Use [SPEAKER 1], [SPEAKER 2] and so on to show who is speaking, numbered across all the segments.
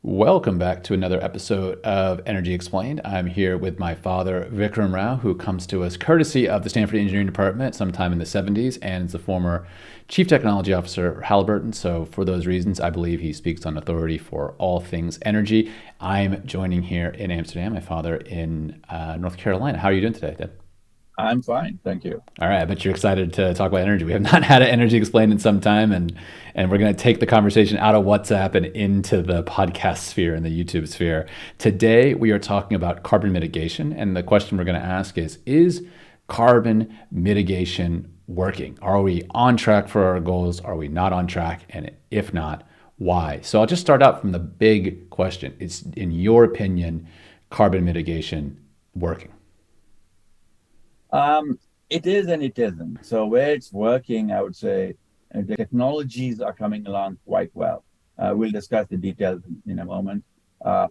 [SPEAKER 1] Welcome back to another episode of Energy Explained. I'm here with my father, Vikram Rao, who comes to us courtesy of the Stanford Engineering Department sometime in the 70s and is the former Chief Technology Officer at Halliburton. So, for those reasons, I believe he speaks on authority for all things energy. I'm joining here in Amsterdam, my father in North Carolina. How are you doing today, Dad?
[SPEAKER 2] I'm fine, thank you.
[SPEAKER 1] All right, I bet you're excited to talk about energy. We have not had an energy explained in some time, and we're going to take the conversation out of WhatsApp and into the podcast sphere and the YouTube sphere. Today, we are talking about carbon mitigation, and the question we're going to ask is carbon mitigation working? Are we on track for our goals? Are we not on track? And if not, why? So I'll just start out from the big question. Is, in your opinion, carbon mitigation working?
[SPEAKER 2] Um, it is and it isn't. So where it's working, I would say the technologies are coming along quite well. We'll discuss the details in a moment. Uh,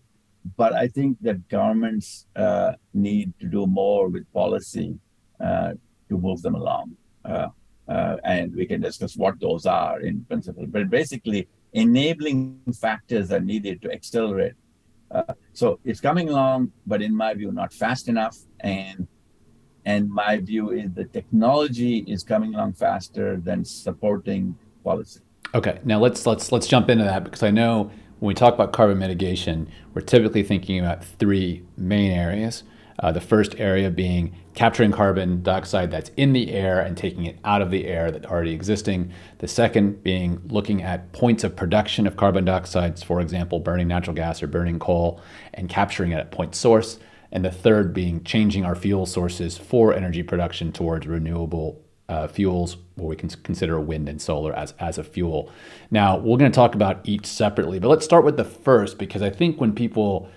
[SPEAKER 2] but I think that governments need to do more with policy to move them along. And we can discuss what those are in principle. But basically, enabling factors are needed to accelerate. So it's coming along, but in my view, not fast enough. And my view is the technology is coming along faster than supporting policy.
[SPEAKER 1] Okay, now let's jump into that because I know when we talk about carbon mitigation, we're typically thinking about three main areas. The first area being capturing carbon dioxide that's in the air and taking it out of the air that's already existing. The second being looking at points of production of carbon dioxide, for example, burning natural gas or burning coal, and capturing it at point source. And the third being changing our fuel sources for energy production towards renewable fuels, what we can consider wind and solar as a fuel. Now, we're going to talk about each separately, but let's start with the first because I think when people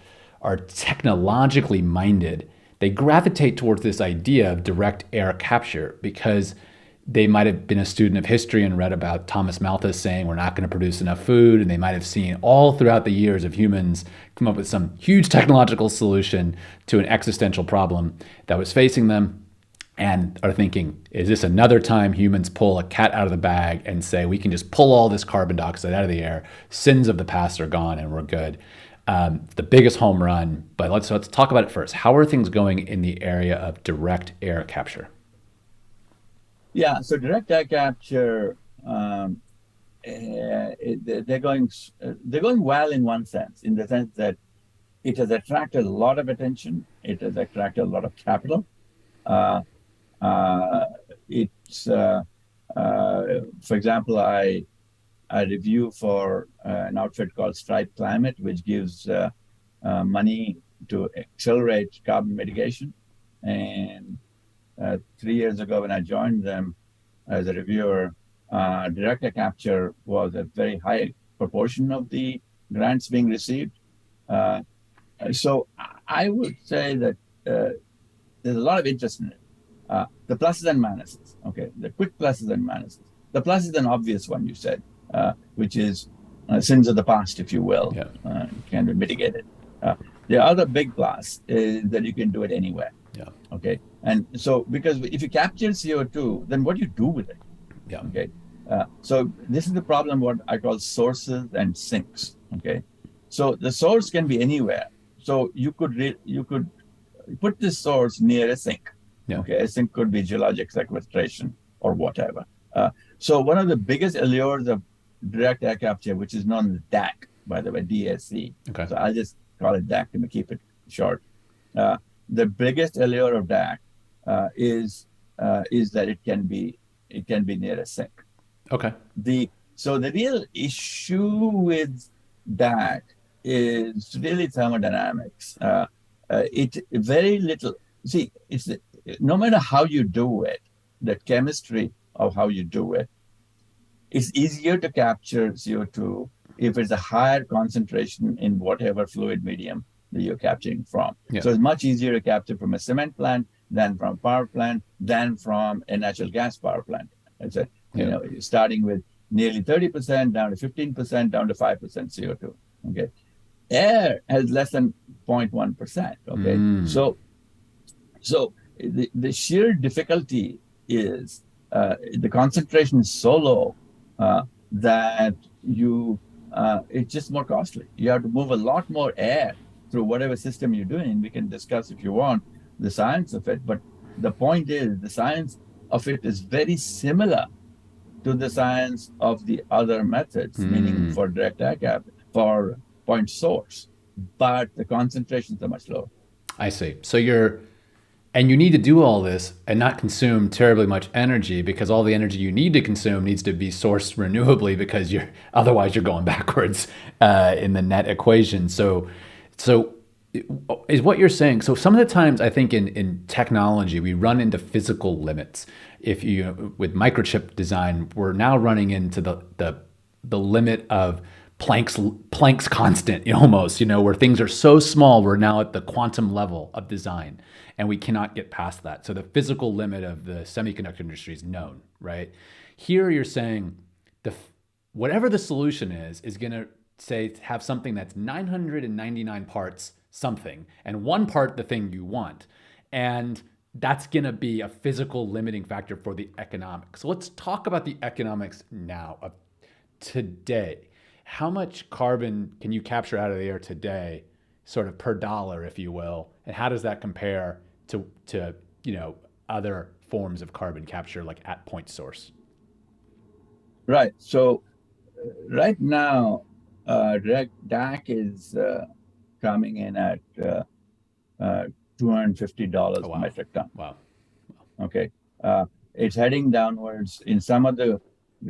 [SPEAKER 1] are technologically minded, they gravitate towards this idea of direct air capture because they might have been a student of history and read about Thomas Malthus saying we're not going to produce enough food, and they might have seen all throughout the years of humans come up with some huge technological solution to an existential problem that was facing them, and are thinking, is this another time humans pull a cat out of the bag and say we can just pull all this carbon dioxide out of the air, sins of the past are gone, and we're good? The biggest home run, but let's talk about it first. How are things going in the area of direct air capture?
[SPEAKER 2] Yeah, so direct air capture, they're going well in one sense, in the sense that it has attracted a lot of attention. It has attracted a lot of capital. Uh, uh, it's For example, I review for an outfit called Stripe Climate, which gives money to accelerate carbon mitigation. And 3 years ago, when I joined them as a reviewer, direct air capture was a very high proportion of the grants being received. Uh, so I would say that there's a lot of interest in it. The pluses and minuses. Okay, the quick pluses and minuses. The plus is an obvious one you said, which is sins of the past, if you will,
[SPEAKER 1] Yeah,
[SPEAKER 2] can be mitigated. The other big plus is that you can do it anywhere.
[SPEAKER 1] yeah,
[SPEAKER 2] Okay, and so because if you capture CO2, then what do you do with it?
[SPEAKER 1] yeah.
[SPEAKER 2] Okay, so this is the problem. What I call sources and sinks. Okay, so the source can be anywhere. So you could put this source near a sink.
[SPEAKER 1] Yeah.
[SPEAKER 2] Okay, a sink could be geologic sequestration or whatever. So one of the biggest allures of direct air capture, which is known as DAC, by the way, DSC.
[SPEAKER 1] Okay.
[SPEAKER 2] So I'll just call it DAC to keep it short. Uh, the biggest allure of DAC is that it can be near a sink.
[SPEAKER 1] Okay.
[SPEAKER 2] The real issue with that is really thermodynamics. It very little. See, it's no matter how you do it, the chemistry of how you do it, it's easier to capture CO2 if it's a higher concentration in whatever fluid medium that you're capturing from.
[SPEAKER 1] Yeah.
[SPEAKER 2] So it's much easier to capture from a cement plant than from a power plant than from a natural gas power plant. It's a,
[SPEAKER 1] Yeah.
[SPEAKER 2] starting with nearly 30% down to 15% down to 5% CO2. Okay. Air has less than 0.1%. Okay.
[SPEAKER 1] Mm.
[SPEAKER 2] So the sheer difficulty is the concentration is so low that you it's just more costly. You have to move a lot more air through whatever system you're doing. We can discuss if you want the science of it, but the point is the science of it is very similar to the science of the other methods, meaning for direct air cap, for point source, but the concentrations are much lower.
[SPEAKER 1] I see. So and you need to do all this and not consume terribly much energy, because all the energy you need to consume needs to be sourced renewably, because otherwise you're going backwards in the net equation. So is what you're saying. So some of the times I think in technology, we run into physical limits. If you, with microchip design, we're now running into the limit of Planck's constant, almost, where things are so small, we're now at the quantum level of design, and we cannot get past that. So the physical limit of the semiconductor industry is known, right? Here you're saying whatever the solution is going to say have something that's 999 parts something, and one part the thing you want, and that's going to be a physical limiting factor for the economics. So let's talk about the economics now of today. How much carbon can you capture out of the air today, sort of per dollar, if you will, and how does that compare to other forms of carbon capture, like at point source?
[SPEAKER 2] Right. So right now, direct DAC is coming in at $250
[SPEAKER 1] Oh,
[SPEAKER 2] per
[SPEAKER 1] wow.
[SPEAKER 2] metric ton.
[SPEAKER 1] Wow.
[SPEAKER 2] Okay. It's heading downwards in some of the,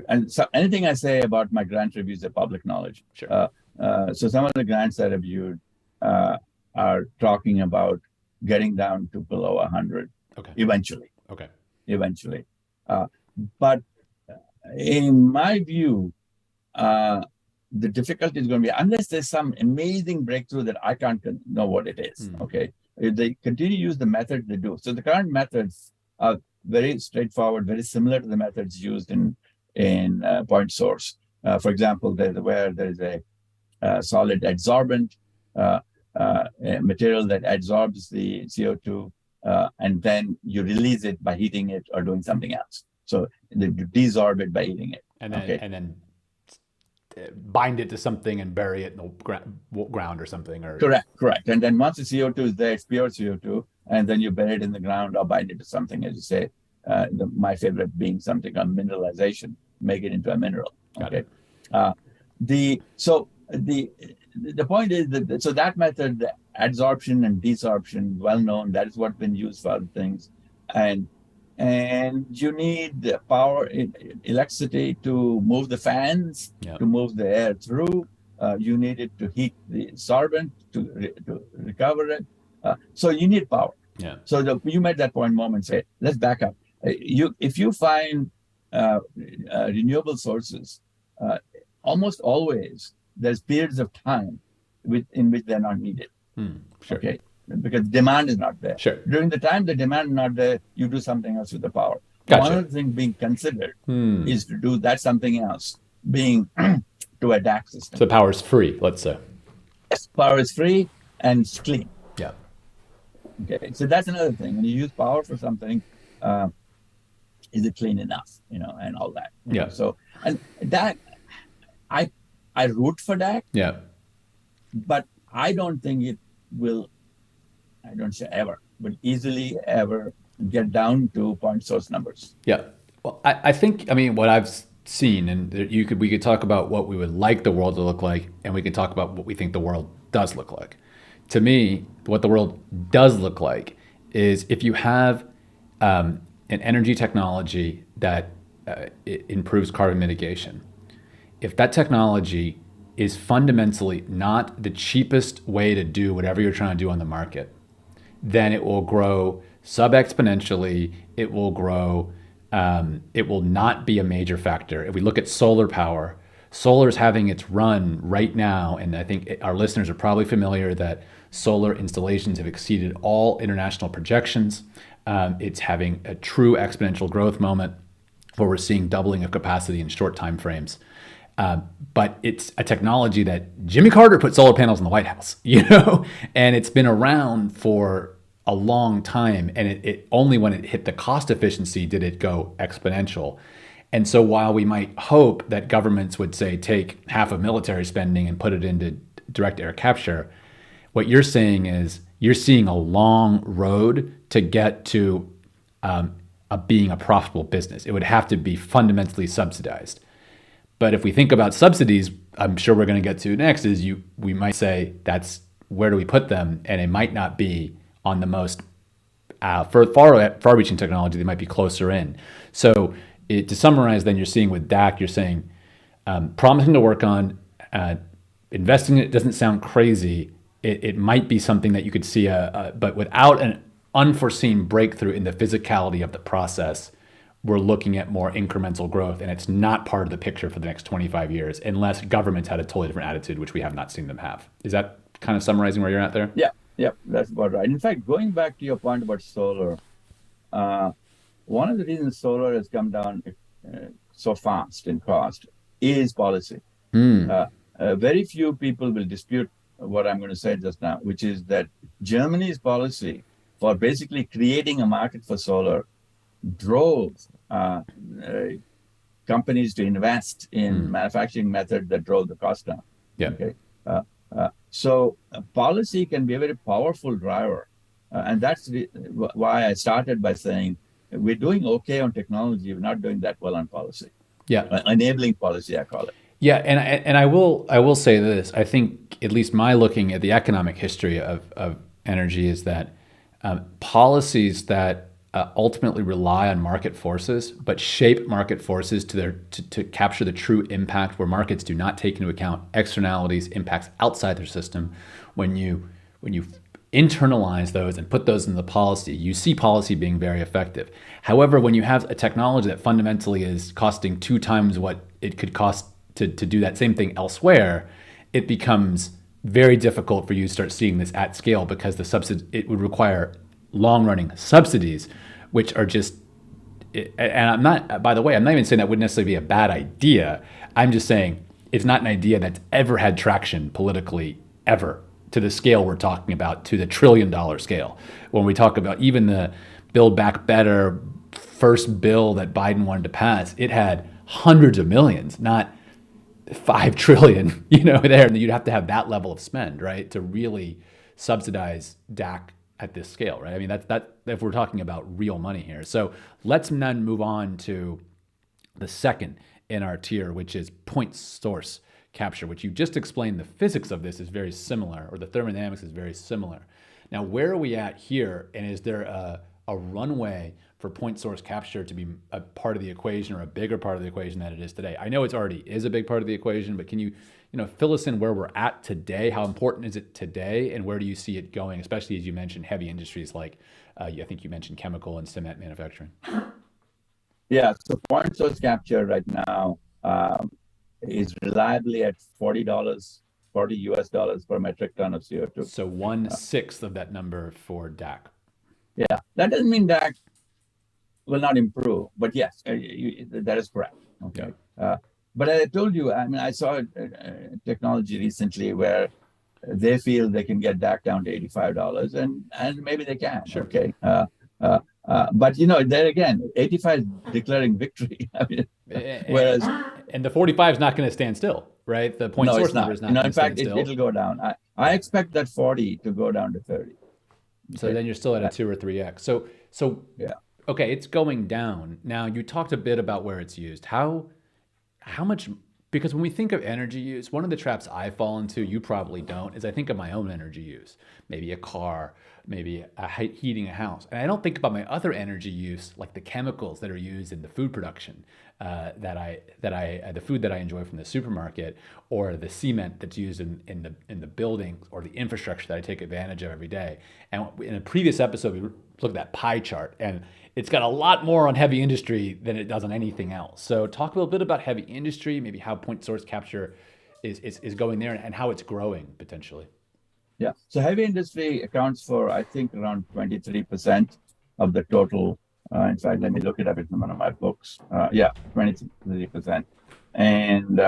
[SPEAKER 2] and so anything I say about my grant reviews are public knowledge.
[SPEAKER 1] Sure.
[SPEAKER 2] So some of the grants that I reviewed are talking about getting down to below 100
[SPEAKER 1] Okay.
[SPEAKER 2] eventually.
[SPEAKER 1] Okay.
[SPEAKER 2] Eventually. But in my view, the difficulty is going to be, unless there's some amazing breakthrough that I can't know what it is. Okay. If they continue to use the method they do. So the current methods are very straightforward, very similar to the methods used in point source. For example, where there's a solid adsorbent, a material that adsorbs the CO2, and then you release it by heating it or doing something else. So you desorb it by heating it.
[SPEAKER 1] And then bind it to something and bury it in the ground or something. Or
[SPEAKER 2] correct. And then once the CO2 is there, it's pure CO2, and then you bury it in the ground or bind it to something, as you say. My favorite being something on mineralization, make it into a mineral. Okay. The point is that so that method, the adsorption and desorption, well known. That is what's been used for other things, and you need the power, electricity to move the fans, to move the air through. You need it to heat the sorbent to recover it. So you need power.
[SPEAKER 1] Yeah.
[SPEAKER 2] So you made that point moment. Say, let's back up. If you find renewable sources, almost always there's periods of time in which they're not needed.
[SPEAKER 1] Sure.
[SPEAKER 2] Okay. Because demand is not there.
[SPEAKER 1] Sure.
[SPEAKER 2] During the time the demand is not there, you do something else with the power.
[SPEAKER 1] Gotcha.
[SPEAKER 2] One of the things being considered is to do that something else, being to a DAC system.
[SPEAKER 1] So power is free, let's say.
[SPEAKER 2] Yes, power is free and it's clean.
[SPEAKER 1] Yeah.
[SPEAKER 2] Okay. So that's another thing. When you use power for something, is it clean enough? And all that.
[SPEAKER 1] Yeah.
[SPEAKER 2] So, and that, I root for that.
[SPEAKER 1] Yeah.
[SPEAKER 2] But I don't think it will, I don't say ever, but easily ever get down to point source numbers.
[SPEAKER 1] Yeah. Well, I think, what I've seen, and we could talk about what we would like the world to look like, and we could talk about what we think the world does look like. To me, what the world does look like is if you have an energy technology that it improves carbon mitigation, if that technology is fundamentally not the cheapest way to do whatever you're trying to do on the market, then it will grow sub-exponentially. It will grow. It will not be a major factor. If we look at solar power, solar is having its run right now, and I think our listeners are probably familiar that solar installations have exceeded all international projections. It's having a true exponential growth moment where we're seeing doubling of capacity in short time frames. But it's a technology that Jimmy Carter put solar panels in the White House, and it's been around for a long time. And it only when it hit the cost efficiency did it go exponential. And so while we might hope that governments would say take half of military spending and put it into direct air capture, what you're saying is you're seeing a long road to get to being a profitable business. It would have to be fundamentally subsidized. But if we think about subsidies, I'm sure we're going to get to next is we might say that's where do we put them, and it might not be on the most for far-reaching technology. They might be closer in. So to summarize, then you're seeing with DAC, you're saying promising to work on, investing in it doesn't sound crazy. It might be something that you could see, but without an unforeseen breakthrough in the physicality of the process, we're looking at more incremental growth, and it's not part of the picture for the next 25 years unless governments had a totally different attitude, which we have not seen them have. Is that kind of summarizing where you're at there?
[SPEAKER 2] Yeah, that's about right. In fact, going back to your point about solar, one of the reasons solar has come down so fast in cost is policy. Very few people will dispute what I'm going to say just now, which is that Germany's policy for basically creating a market for solar drove companies to invest in manufacturing methods that drove the cost down.
[SPEAKER 1] Yeah.
[SPEAKER 2] Okay. So policy can be a very powerful driver. And that's why I started by saying we're doing okay on technology. We're not doing that well on policy.
[SPEAKER 1] Yeah.
[SPEAKER 2] Enabling policy, I call it.
[SPEAKER 1] Yeah, and I will say this. I think at least my looking at the economic history of energy is that policies that ultimately rely on market forces, but shape market forces to capture the true impact where markets do not take into account externalities, impacts outside their system. When you internalize those and put those in the policy, you see policy being very effective. However, when you have a technology that fundamentally is costing 2 times what it could cost to do that same thing elsewhere, it becomes very difficult for you to start seeing this at scale because it would require long-running subsidies, which are just, and I'm not, by the way, I'm not even saying that wouldn't necessarily be a bad idea. I'm just saying it's not an idea that's ever had traction politically, ever, to the scale we're talking about, to the $1 trillion scale. When we talk about even the Build Back Better first bill that Biden wanted to pass, it had hundreds of millions, not 5 trillion, there. And you'd have to have that level of spend, right, to really subsidize DAC at this scale, right? I mean, that if we're talking about real money here. So let's then move on to the second in our tier, which is point source capture, which you just explained the physics of this is very similar, or the thermodynamics is very similar. Now, where are we at here? And is there a runway for point source capture to be a part of the equation or a bigger part of the equation than it is today? I know it's already is a big part of the equation, but can you fill us in where we're at today? How important is it today, and where do you see it going, especially as you mentioned heavy industries like I think you mentioned chemical and cement manufacturing?
[SPEAKER 2] Yeah, so point source capture right now is reliably at $40, $40 per metric ton of CO2.
[SPEAKER 1] So 1/6 of that number for DAC.
[SPEAKER 2] Yeah, that doesn't mean DAC will not improve, but yes, that is correct. Okay. Yeah. But as I told you, I mean, I saw technology recently where they feel they can get DAC down to $85, and maybe they can.
[SPEAKER 1] Sure.
[SPEAKER 2] Okay. But there again, 85 is declaring victory. I mean, whereas
[SPEAKER 1] and the 45 is not going to stand still, right? The point source number is not going to stand still.
[SPEAKER 2] In fact, it'll go down. I expect that 40 to go down to 30. Okay.
[SPEAKER 1] So then you're still at a 2 or 3x. So
[SPEAKER 2] yeah.
[SPEAKER 1] Okay, it's going down. Now, you talked a bit about where it's used. How much, because when we think of energy use, one of the traps I fall into, you probably don't, is I think of my own energy use. Maybe a car, maybe heating a house. And I don't think about my other energy use, like the chemicals that are used in the food production, the food that I enjoy from the supermarket, or the cement that's used in the buildings, or the infrastructure that I take advantage of every day. And in a previous episode, we looked at that pie chart, and it's got a lot more on heavy industry than it does on anything else. So talk a little bit about heavy industry, maybe how point source capture is going there, and how it's growing potentially.
[SPEAKER 2] Yeah. So heavy industry accounts for, I think, around 23% of the total. In fact, let me look it up in one of my books. 23%. And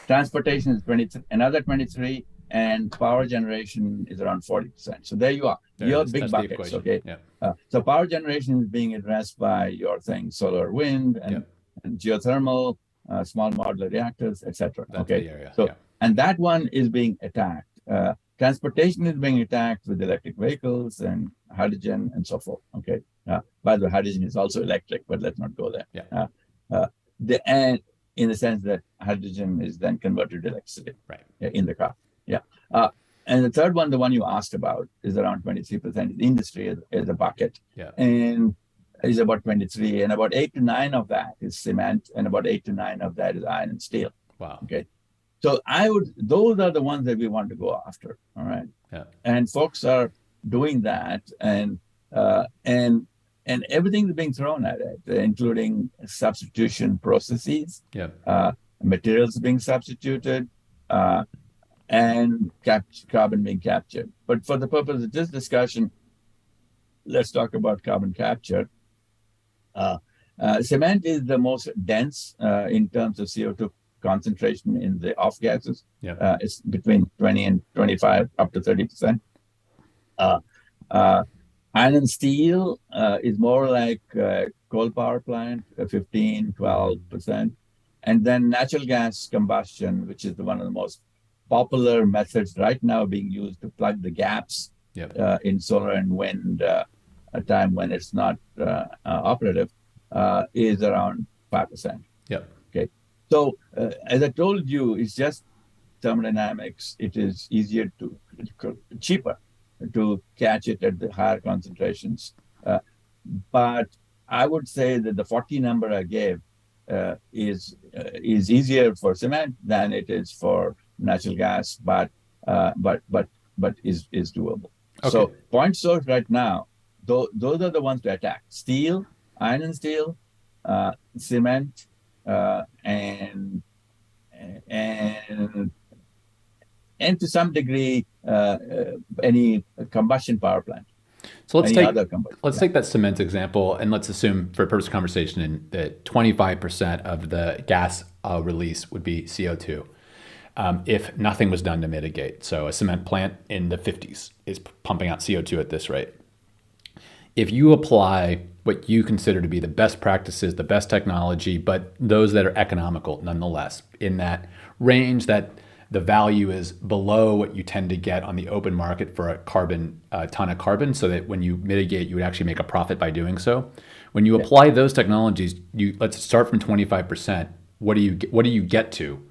[SPEAKER 2] transportation is another 23%, and power generation is around 40%. So there you are. Your big buckets, okay?
[SPEAKER 1] Yeah.
[SPEAKER 2] So power generation is being addressed by your thing, solar, wind, and and geothermal, small modular reactors, etc.
[SPEAKER 1] That's
[SPEAKER 2] Okay,
[SPEAKER 1] the area.
[SPEAKER 2] so
[SPEAKER 1] Yeah.
[SPEAKER 2] and that one is being attacked. Transportation is being attacked with electric vehicles and hydrogen and so forth. Okay, by the way, hydrogen is also electric, but let's not go there.
[SPEAKER 1] Yeah.
[SPEAKER 2] Uh, and in the sense that hydrogen is then converted to electricity,
[SPEAKER 1] right,
[SPEAKER 2] in the car. Yeah. Uh, and the third one, the one you asked about, is around 23%. Industry is a bucket.
[SPEAKER 1] Yeah.
[SPEAKER 2] And is about 23, and about 8 to 9 of that is cement, and about 8 to 9 of that is iron and steel.
[SPEAKER 1] Wow.
[SPEAKER 2] Okay. So those are the ones that we want to go after. All right.
[SPEAKER 1] Yeah.
[SPEAKER 2] And folks are doing that, and everything's being thrown at it, including substitution processes,
[SPEAKER 1] Yeah.
[SPEAKER 2] materials being substituted, uh, and carbon being captured. But for the purpose of this discussion, let's talk about carbon capture. Cement is the most dense in terms of CO2 concentration in the off gases.
[SPEAKER 1] Yeah.
[SPEAKER 2] It's between 20 and 25, up to 30%. Uh, uh, Iron and steel is more like coal power plant, 15, 12%. And then natural gas combustion, which is one of the most popular methods right now being used to plug the gaps
[SPEAKER 1] Yep.
[SPEAKER 2] In solar and wind, a time when it's not operative, is around 5%.
[SPEAKER 1] Yep.
[SPEAKER 2] Okay. So as I told you, it's just thermodynamics. It is easier cheaper to catch it at the higher concentrations. But I would say that the 40 number I gave is easier for cement than it is for natural gas, but is doable.
[SPEAKER 1] Okay.
[SPEAKER 2] So point source right now, those are the ones to attack: steel, iron and steel, cement, and to some degree any combustion power plant.
[SPEAKER 1] So let's
[SPEAKER 2] Yeah.
[SPEAKER 1] take that cement example, and let's assume, for purpose of conversation, that 25% of the gas release would be CO2. If nothing was done to mitigate. So a cement plant in the 50s is pumping out CO2 at this rate. If you apply what you consider to be the best practices, the best technology, but those that are economical nonetheless, in that range that the value is below what you tend to get on the open market for a ton of carbon, so that when you mitigate, you would actually make a profit by doing so. When you apply those technologies, let's start from 25%. What do you get to?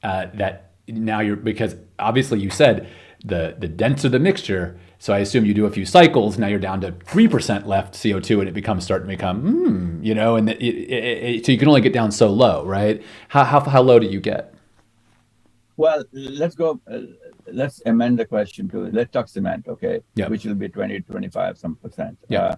[SPEAKER 1] That now because obviously you said the denser the mixture, so I assume you do a few cycles. Now you're down to 3% left CO2, and it starting to become, and so you can only get down so low, right? How low do you get?
[SPEAKER 2] Well, let's go. Let's amend the question to let's talk cement, okay?
[SPEAKER 1] Yep.
[SPEAKER 2] Which will be 20 to 25 some percent.
[SPEAKER 1] Yeah.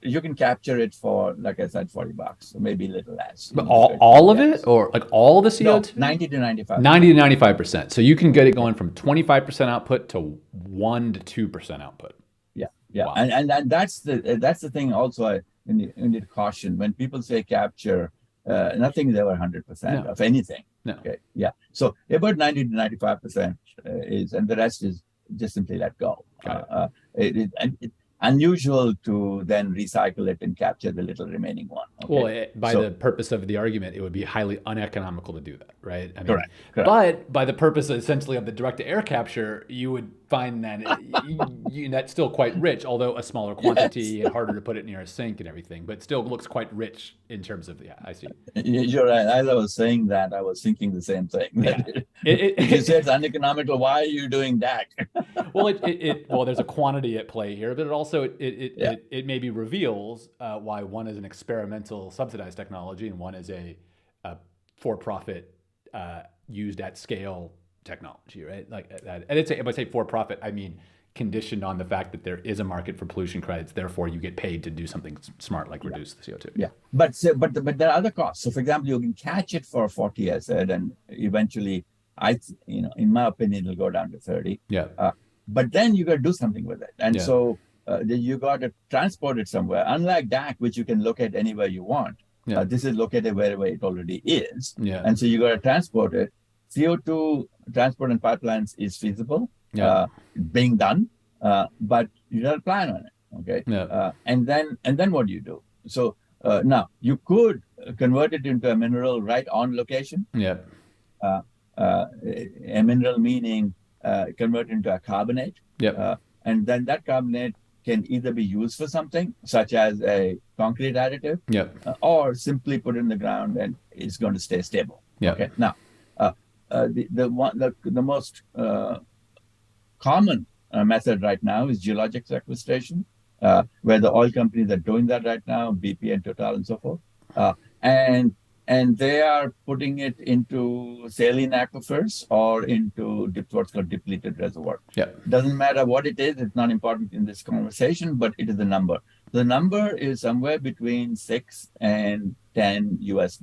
[SPEAKER 2] You can capture it for, like I said, $40, so maybe a little less.
[SPEAKER 1] But all of it, or like all the CO2?
[SPEAKER 2] No, 90 to 95.
[SPEAKER 1] 90 to 95%. So you can get it going from 25% output to 1 to 2% output.
[SPEAKER 2] Yeah, yeah.
[SPEAKER 1] Wow.
[SPEAKER 2] And that's the thing also I need to caution. When people say capture, nothing is ever 100% of anything.
[SPEAKER 1] No.
[SPEAKER 2] Okay. Yeah. So about 90 to 95% is, and the rest is just simply let go. It's unusual to then recycle it and capture the little remaining one. Okay?
[SPEAKER 1] Well, the purpose of the argument, it would be highly uneconomical to do that, right? I mean,
[SPEAKER 2] Correct.
[SPEAKER 1] But by the purpose, essentially, of the direct-to-air capture, you would find that that's still quite rich, although a smaller quantity and harder to put it near a sink and everything, but still looks quite rich in terms of, I see.
[SPEAKER 2] You're right. As I was saying that, I was thinking the same thing.
[SPEAKER 1] Yeah.
[SPEAKER 2] If you say it's uneconomical, why are you doing that?
[SPEAKER 1] Well, there's a quantity at play here, but it also it maybe reveals why one is an experimental subsidized technology and one is a for-profit used at scale technology, right? Like that. And when I say for-profit, I mean conditioned on the fact that there is a market for pollution credits. Therefore, you get paid to do something smart, like reduce the CO2.
[SPEAKER 2] Yeah, but there are other costs. So, for example, you can catch it for 40, I said, and eventually, in my opinion, it'll go down to 30.
[SPEAKER 1] Yeah.
[SPEAKER 2] But then you got to do something with it, and so you got to transport it somewhere. Unlike DAC, which you can locate anywhere you want, this is located wherever it already is.
[SPEAKER 1] Yeah.
[SPEAKER 2] And so you got to transport it. CO2 transport and pipelines is feasible, being done, but you got to plan on it. Okay.
[SPEAKER 1] Yeah.
[SPEAKER 2] And then what do you do? Now you could convert it into a mineral right on location.
[SPEAKER 1] Yep.
[SPEAKER 2] Uh, a mineral meaning convert into a carbonate,
[SPEAKER 1] Yep.
[SPEAKER 2] uh, and then that carbonate can either be used for something such as a concrete additive,
[SPEAKER 1] Yep.
[SPEAKER 2] or simply put in the ground and it's going to stay stable.
[SPEAKER 1] Yep.
[SPEAKER 2] Okay. Now, uh, the most common method right now is geologic sequestration, where the oil companies are doing that right now, BP and Total and so forth. Uh, and and they are putting it into saline aquifers or into what's called depleted reservoir.
[SPEAKER 1] Yep.
[SPEAKER 2] Doesn't matter what it is, it's not important in this conversation, but it is the number. The number is somewhere between 6 and 10 US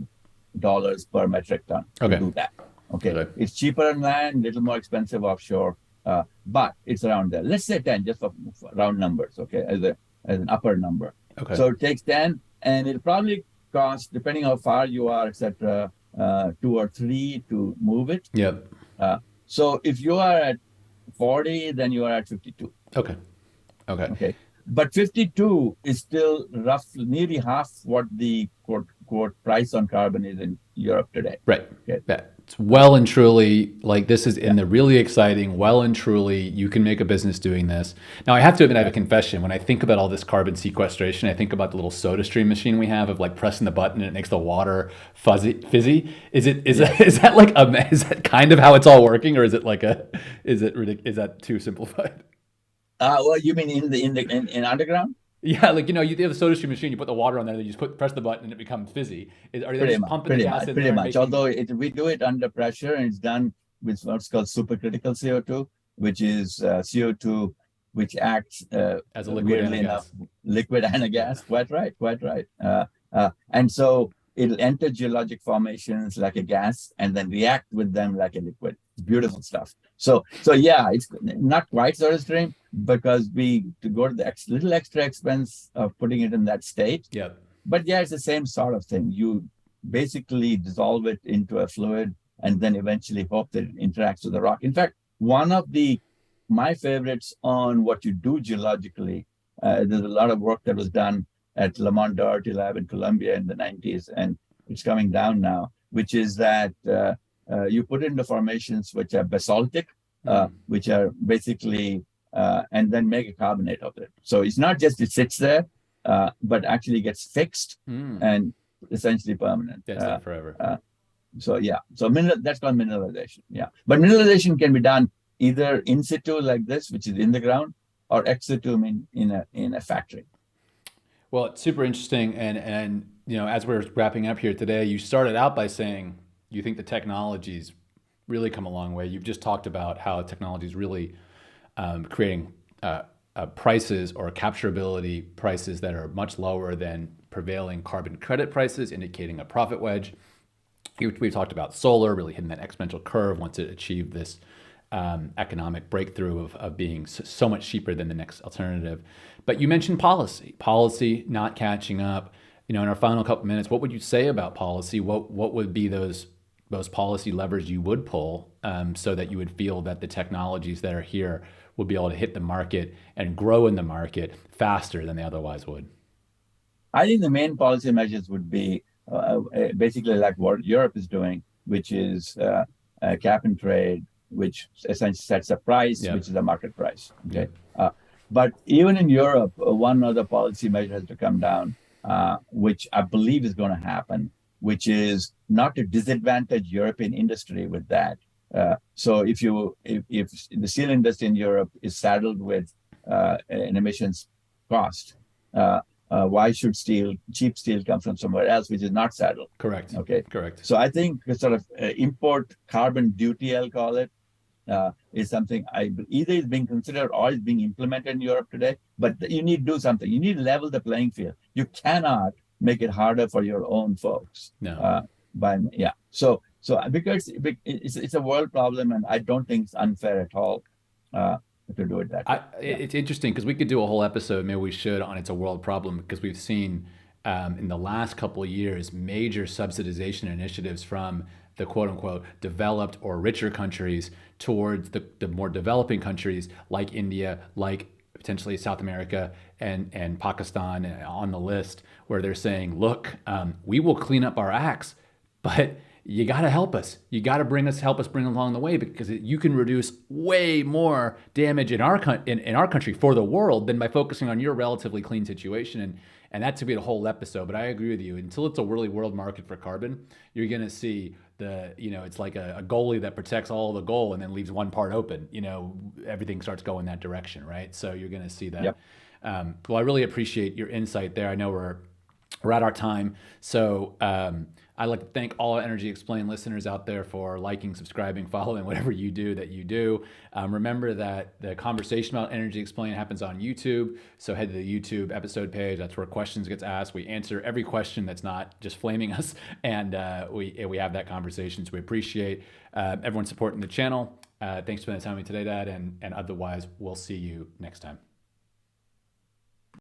[SPEAKER 2] dollars per metric ton to
[SPEAKER 1] Okay.
[SPEAKER 2] do that. Okay.
[SPEAKER 1] Okay.
[SPEAKER 2] It's cheaper on land, little more expensive offshore, but it's around there. Let's say 10, just for round numbers, okay, as an upper number.
[SPEAKER 1] Okay.
[SPEAKER 2] So it takes 10, and it'll probably cost, depending how far you are, etc., 2 or 3 to move it.
[SPEAKER 1] Yep.
[SPEAKER 2] So if you are at 40, then you are at 52.
[SPEAKER 1] Okay. Okay.
[SPEAKER 2] Okay. But 52 is still roughly nearly half what the quote price on carbon is in Europe today.
[SPEAKER 1] Right.
[SPEAKER 2] Okay.
[SPEAKER 1] Yeah. It's well and truly like this is in
[SPEAKER 2] Yeah.
[SPEAKER 1] the really exciting, well and truly, you can make a business doing this. Now, I have to admit, I have a
[SPEAKER 2] Yeah.
[SPEAKER 1] confession. When I think about all this carbon sequestration, I think about the little SodaStream machine we have of like pressing the button and it makes the water fizzy.
[SPEAKER 2] Yes.
[SPEAKER 1] Is that like is that kind of how it's all working, or is it like is that too simplified?
[SPEAKER 2] Well, you mean in underground?
[SPEAKER 1] Yeah, like you have the SodaStream machine, you put the water on there, then you just press the button and it becomes fizzy. Are they
[SPEAKER 2] Pretty
[SPEAKER 1] just
[SPEAKER 2] much,
[SPEAKER 1] pumping the gas in
[SPEAKER 2] pretty
[SPEAKER 1] there and
[SPEAKER 2] much.
[SPEAKER 1] making?
[SPEAKER 2] Although we do it under pressure, and it's done with what's called supercritical CO2, which is CO2 which acts
[SPEAKER 1] As a liquid and a
[SPEAKER 2] weirdly enough,
[SPEAKER 1] gas?
[SPEAKER 2] liquid and a
[SPEAKER 1] Yeah.
[SPEAKER 2] gas. Quite right, quite right. And so it'll enter geologic formations like a gas, and then react with them like a liquid. Beautiful stuff. So yeah, it's not quite SodaStream because we to go to the little extra expense of putting it in that state,
[SPEAKER 1] Yep.
[SPEAKER 2] but yeah, it's the same sort of thing. You basically dissolve it into a fluid and then eventually hope that it interacts with the rock. In fact, one of the my favorites on what you do geologically, there's a lot of work that was done at Lamont Doherty Lab in Columbia in the 90s, and it's coming down now, which is that you put into formations which are basaltic, which are basically, and then make a carbonate of it. So it's not just it sits there, but actually gets fixed and essentially permanent.
[SPEAKER 1] That's there forever.
[SPEAKER 2] So yeah, so that's called mineralization. Yeah, but mineralization can be done either in situ like this, which is in the ground, or ex situ in a factory.
[SPEAKER 1] Well, it's super interesting, and as we're wrapping up here today, you started out by saying you think the technology's really come a long way. You've just talked about how technology is really creating prices or capturability prices that are much lower than prevailing carbon credit prices, indicating a profit wedge. We've talked about solar really hitting that exponential curve once it achieved this economic breakthrough of being so much cheaper than the next alternative. But you mentioned policy not catching up. In our final couple minutes, what would you say about policy? What would be those policy levers you would pull so that you would feel that the technologies that are here would be able to hit the market and grow in the market faster than they otherwise would?
[SPEAKER 2] I think the main policy measures would be basically like what Europe is doing, which is cap and trade, which essentially sets a price,
[SPEAKER 1] Yep.
[SPEAKER 2] which is a market price. Okay.
[SPEAKER 1] Yep.
[SPEAKER 2] But even in Europe, one other policy measure has to come down, which I believe is going to happen, which is not to disadvantage European industry with that. So if the steel industry in Europe is saddled with an emissions cost, why should cheap steel come from somewhere else which is not saddled?
[SPEAKER 1] Correct.
[SPEAKER 2] Okay.
[SPEAKER 1] Correct.
[SPEAKER 2] So I think sort of import carbon duty, I'll call it, is something either is being considered or is being implemented in Europe today. But you need to do something. You need to level the playing field. You cannot make it harder for your own folks.
[SPEAKER 1] No.
[SPEAKER 2] So because it's a world problem, and I don't think it's unfair at all to do it that way. Yeah.
[SPEAKER 1] It's interesting because we could do a whole episode, maybe we should, on it's a world problem because we've seen in the last couple of years major subsidization initiatives from the quote unquote developed or richer countries towards the more developing countries like India, like potentially South America and Pakistan on the list, where they're saying, look, we will clean up our acts, but you got to help us. You got to help us bring along the way, because you can reduce way more damage in our country for the world than by focusing on your relatively clean situation. And that to be a whole episode. But I agree with you. Until it's a really world market for carbon, you're going to see it's like a goalie that protects all the goal and then leaves one part open. Everything starts going that direction, right? So you're going to see that.
[SPEAKER 2] Yep.
[SPEAKER 1] Well, I really appreciate your insight there. I know we're at our time. So I'd like to thank all Energy Explained listeners out there for liking, subscribing, following, whatever you do that you do. Remember that the conversation about Energy Explained happens on YouTube. So head to the YouTube episode page. That's where questions gets asked. We answer every question that's not just flaming us. And we have that conversation. So we appreciate everyone supporting the channel. Thanks for spending time with me today, Dad. And otherwise, we'll see you next time.